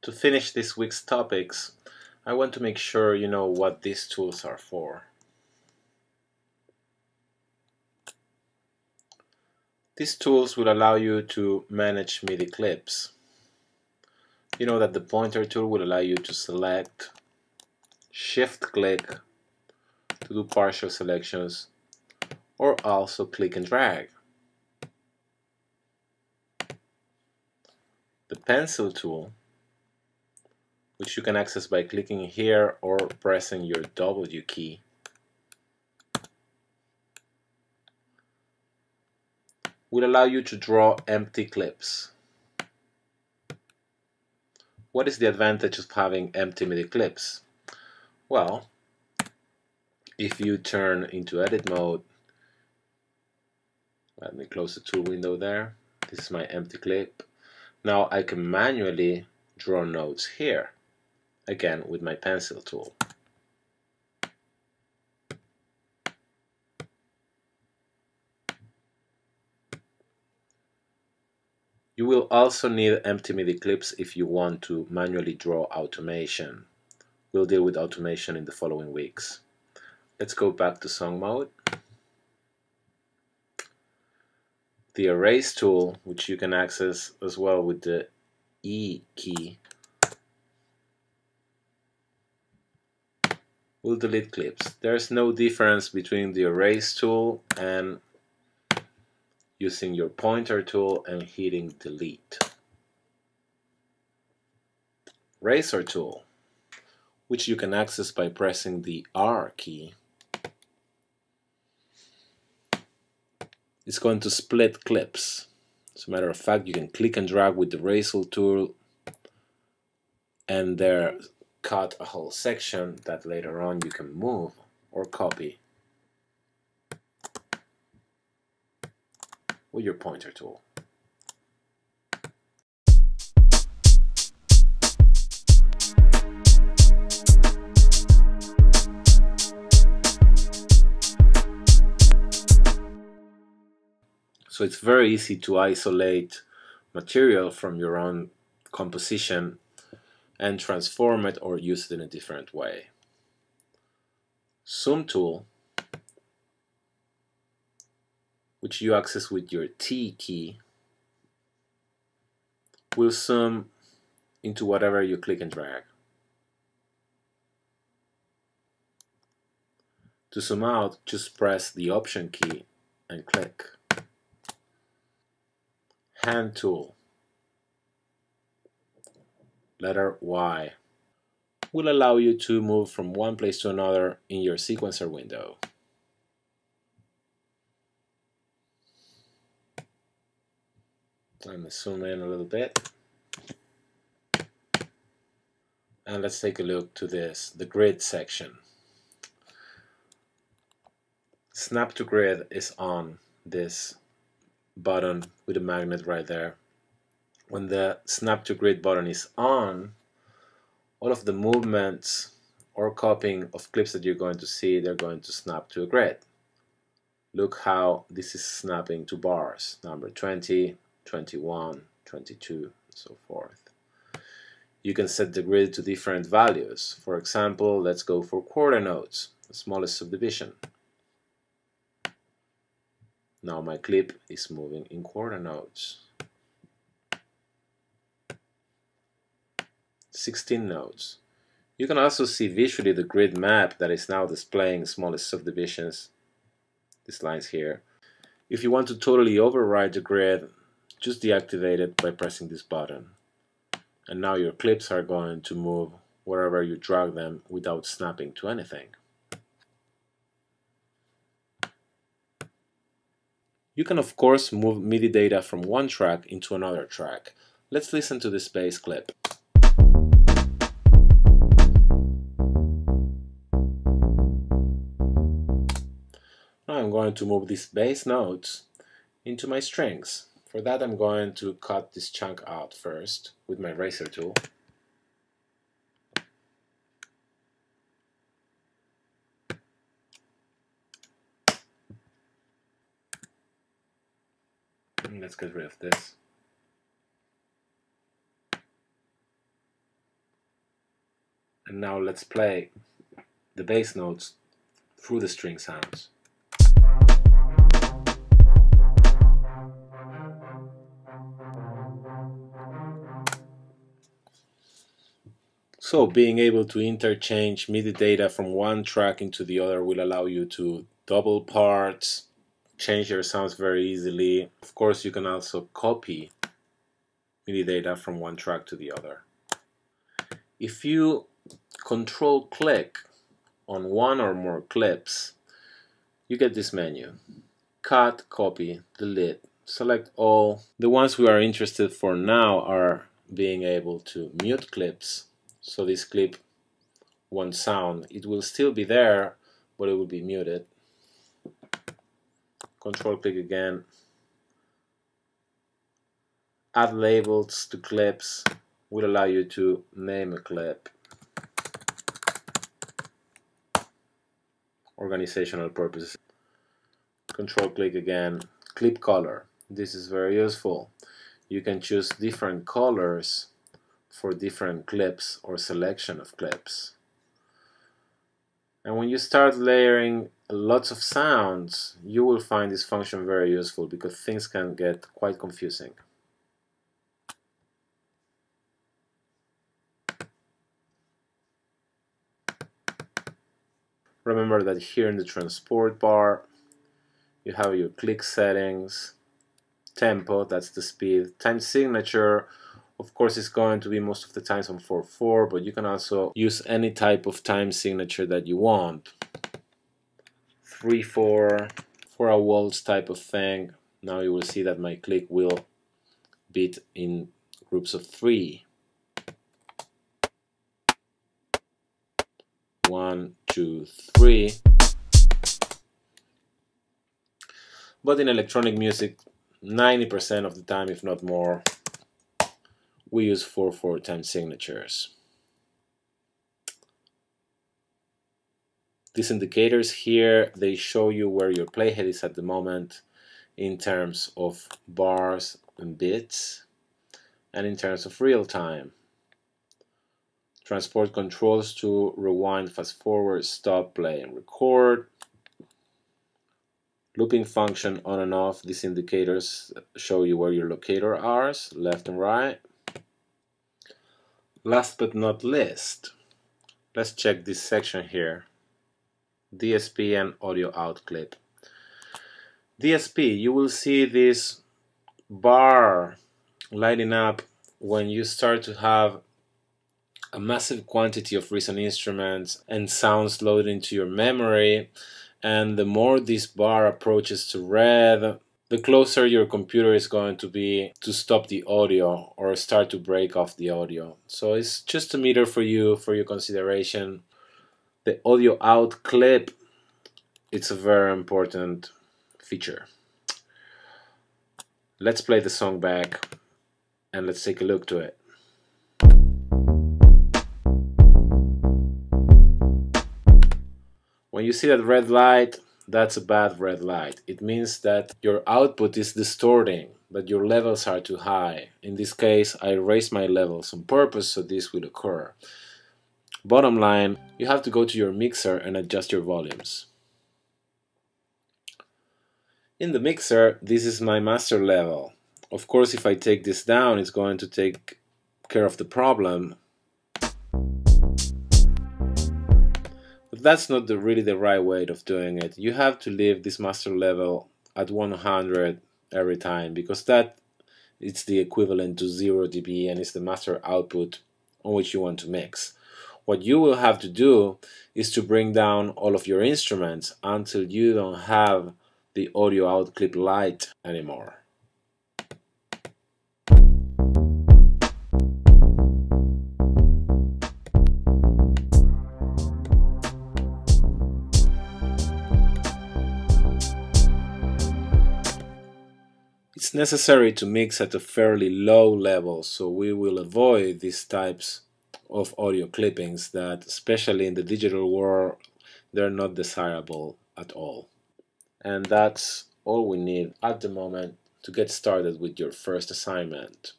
To finish this week's topics, I want to make sure you know what these tools are for. These tools will allow you to manage MIDI clips. You know that the pointer tool will allow you to select, shift click to do partial selections, or also click and drag. The pencil tool, which you can access by clicking here or pressing your W key, will allow you to draw empty clips. What is the advantage of having empty MIDI clips? Well, if you turn into edit mode, let me close the tool window there. This is my empty clip. Now I can manually draw notes here, again with my pencil tool. You will also need empty MIDI clips if you want to manually draw automation. We'll deal with automation in the following weeks. Let's go back to song mode. The erase tool, which you can access as well with the E key, will delete clips. There's no difference between the erase tool and using your pointer tool and hitting delete. Razor tool, which you can access by pressing the R key, is going to split clips. As a matter of fact, you can click and drag with the razor tool and there cut a whole section that later on you can move or copy with your pointer tool. So it's very easy to isolate material from your own composition and transform it or use it in a different way. Zoom tool, which you access with your T key, will zoom into whatever you click and drag. To zoom out, just press the Option key and click. Hand tool, letter Y, will allow you to move from one place to another in your sequencer window. Let me zoom in a little bit. And let's take a look to this, the grid section. Snap to grid is on this button with a magnet right there. When the snap to grid button is on, all of the movements or copying of clips that you're going to see, they're going to snap to a grid. Look how this is snapping to bars, number 20, 21, 22, and so forth. You can set the grid to different values. For example, let's go for quarter notes, the smallest subdivision. Now my clip is moving in quarter notes. 16 notes. You can also see visually the grid map that is now displaying smallest subdivisions, these lines here. If you want to totally override the grid, just deactivate it by pressing this button. And now your clips are going to move wherever you drag them without snapping to anything. You can of course move MIDI data from one track into another track. Let's listen to this bass clip. Now I'm going to move these bass notes into my strings. For that I'm going to cut this chunk out first with my razor tool. And let's get rid of this. And now let's play the bass notes through the string sounds. So being able to interchange MIDI data from one track into the other will allow you to double parts, change your sounds very easily. Of course, you can also copy MIDI data from one track to the other. If you control click on one or more clips, you get this menu. Cut, copy, delete, select all. The ones we are interested for now are being able to mute clips. So this clip won't sound. It will still be there, but it will be muted. Control click again. Add labels to clips will allow you to name a clip. Organizational purposes. Control click again. Clip color. This is very useful. You can choose different colors for different clips or selection of clips. And when you start layering lots of sounds, you will find this function very useful because things can get quite confusing. Remember that here in the transport bar, you have your click settings, tempo, that's the speed, time signature, of course it's going to be most of the times on 4/4, but you can also use any type of time signature that you want. 3/4, for a waltz type of thing. Now you will see that my click will beat in groups of 3. 1, 2, 3. But in electronic music, 90% of the time, if not more, we use 4/4 time signatures. These indicators here, they show you where your playhead is at the moment in terms of bars and bits and in terms of real time. Transport controls to rewind, fast forward, stop, play, and record. Looping function on and off. These indicators show you where your locator are, left and right. Last but not least, let's check this section here. DSP and audio out clip. DSP, you will see this bar lighting up when you start to have a massive quantity of Rsn instruments and sounds loaded into your memory, and the more this bar approaches to red, the closer your computer is going to be to stop the audio or start to break off the audio. So it's just a meter for you, for your consideration. The audio out clip, it's a very important feature. Let's play the song back and let's take a look to it. When you see that red light, that's a bad red light. It means that your output is distorting, that your levels are too high. In this case, I raised my levels on purpose so this will occur. Bottom line, you have to go to your mixer and adjust your volumes. In the mixer, this is my master level. Of course, if I take this down, it's going to take care of the problem. But that's not really the right way of doing it. You have to leave this master level at 100 every time, because that is the equivalent to 0 dB and is the master output on which you want to mix. What you will have to do is to bring down all of your instruments until you don't have the audio out clip light anymore. It's necessary to mix at a fairly low level, so we will avoid these types of audio clippings that, especially in the digital world, they're not desirable at all. And that's all we need at the moment to get started with your first assignment.